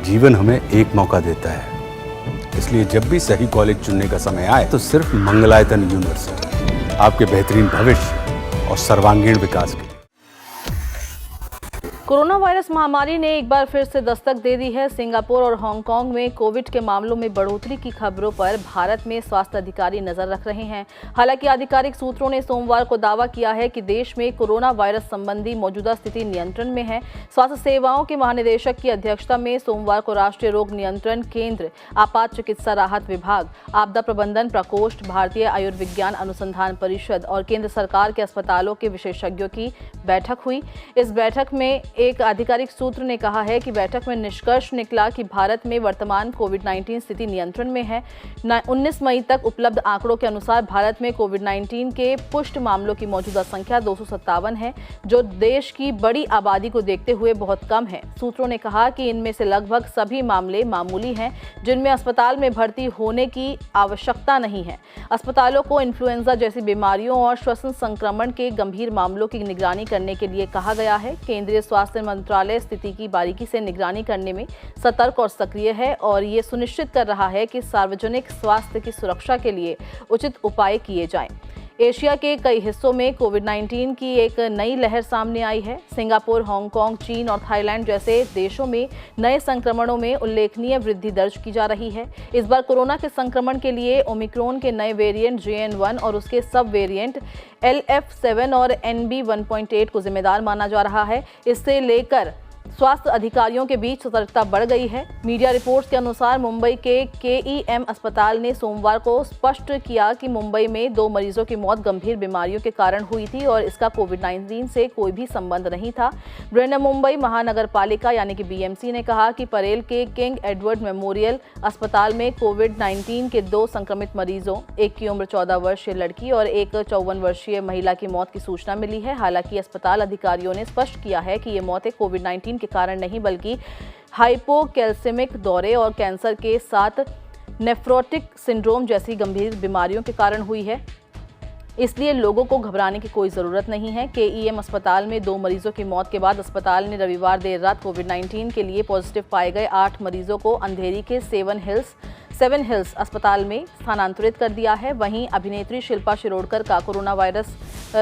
जीवन हमें एक मौका देता है, इसलिए जब भी सही कॉलेज चुनने का समय आए तो सिर्फ मंगलायतन यूनिवर्सिटी आपके बेहतरीन भविष्य और सर्वांगीण विकास के लिए। कोरोना वायरस महामारी ने एक बार फिर से दस्तक दे दी है। सिंगापुर और हांगकांग में कोविड के मामलों में बढ़ोतरी की खबरों पर भारत में स्वास्थ्य अधिकारी नजर रख रहे हैं। हालांकि आधिकारिक सूत्रों ने सोमवार को दावा किया है कि देश में कोरोना वायरस संबंधी मौजूदा स्थिति नियंत्रण में है। स्वास्थ्य सेवाओं के महानिदेशक की अध्यक्षता में सोमवार को राष्ट्रीय रोग नियंत्रण केंद्र, आपात चिकित्सा राहत विभाग, आपदा प्रबंधन प्रकोष्ठ, भारतीय आयुर्विज्ञान अनुसंधान परिषद और केंद्र सरकार के अस्पतालों के विशेषज्ञों की बैठक हुई। इस बैठक में एक आधिकारिक सूत्र ने कहा है कि बैठक में निष्कर्ष निकला कि भारत में वर्तमान कोविड-19 स्थिति नियंत्रण में है। 19 मई तक उपलब्ध आंकड़ों के अनुसार भारत में कोविड-19 के पुष्ट मामलों की मौजूदा संख्या 257 है, जो देश की बड़ी आबादी को देखते हुए बहुत कम है। सूत्रों ने कहा कि इनमें से लगभग सभी मामले मामूली हैं, जिनमें अस्पताल में भर्ती होने की आवश्यकता नहीं है। अस्पतालों को इन्फ्लुएंजा जैसी बीमारियों और श्वसन संक्रमण के गंभीर मामलों की निगरानी करने के लिए कहा गया है। केंद्रीय स्वास्थ्य मंत्रालय स्थिति की बारीकी से निगरानी करने में सतर्क और सक्रिय है और ये सुनिश्चित कर रहा है कि सार्वजनिक स्वास्थ्य की सुरक्षा के लिए उचित उपाय किए जाएं। एशिया के कई हिस्सों में कोविड-19 की एक नई लहर सामने आई है। सिंगापुर, हांगकांग, चीन और थाईलैंड जैसे देशों में नए संक्रमणों में उल्लेखनीय वृद्धि दर्ज की जा रही है। इस बार कोरोना के संक्रमण के लिए ओमिक्रॉन के नए वेरिएंट JN1 और उसके सब वेरिएंट LF7 और NB1.8 को जिम्मेदार माना जा रहा है। इससे लेकर स्वास्थ्य अधिकारियों के बीच सतर्कता बढ़ गई है। मीडिया रिपोर्ट्स के अनुसार मुंबई के KEM अस्पताल ने सोमवार को स्पष्ट किया कि मुंबई में 2 मरीजों की मौत गंभीर बीमारियों के कारण हुई थी और इसका कोविड-19 से कोई भी संबंध नहीं था। बृहन मुंबई महानगर पालिका यानी कि BMC ने कहा कि परेल के किंग एडवर्ड मेमोरियल अस्पताल में कोविड-19 के 2 संक्रमित मरीजों, एक की उम्र 14 वर्षीय लड़की और एक 54 वर्षीय महिला की मौत की सूचना मिली है। हालांकि अस्पताल अधिकारियों ने स्पष्ट किया है कि ये मौतें कोविड-19 के कारण नहीं बल्कि हाइपोकैल्सेमिक दौरे और कैंसर के साथ नेफ्रोटिक सिंड्रोम जैसी गंभीर बीमारियों के कारण हुई है। इसलिए लोगों को घबराने की कोई ज़रूरत नहीं है। KEM अस्पताल में 2 मरीजों की मौत के बाद अस्पताल ने रविवार देर रात कोविड-19 के लिए पॉजिटिव पाए गए 8 मरीजों को अंधेरी के सेवन हिल्स अस्पताल में स्थानांतरित कर दिया है। वहीं अभिनेत्री शिल्पा शिरोडकर का corona virus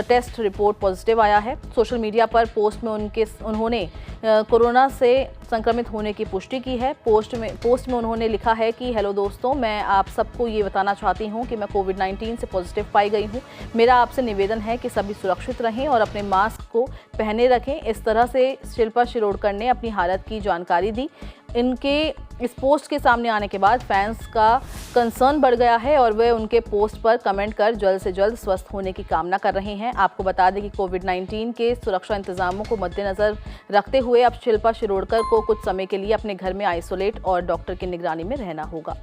test report positive आया है। सोशल मीडिया पर पोस्ट में उन्होंने कोरोना से संक्रमित होने की पुष्टि की है। पोस्ट में उन्होंने लिखा है कि हेलो दोस्तों, मैं आप सबको ये बताना चाहती हूँ कि मैं कोविड-19 से पॉजिटिव पाई गई हूँ। मेरा आपसे निवेदन है कि सभी सुरक्षित रहें और अपने मास्क को पहने रखें। इस तरह से शिल्पा शिरोडकर ने अपनी हालत की जानकारी दी। इनके इस पोस्ट के सामने आने के बाद फैंस का कंसर्न बढ़ गया है और वे उनके पोस्ट पर कमेंट कर जल्द से जल्द स्वस्थ होने की कामना कर रहे हैं। आपको बता दें कि कोविड-19 के सुरक्षा इंतजामों को मद्देनजर रखते हुए अब शिल्पा शिरोडकर को कुछ समय के लिए अपने घर में आइसोलेट और डॉक्टर की निगरानी में रहना होगा।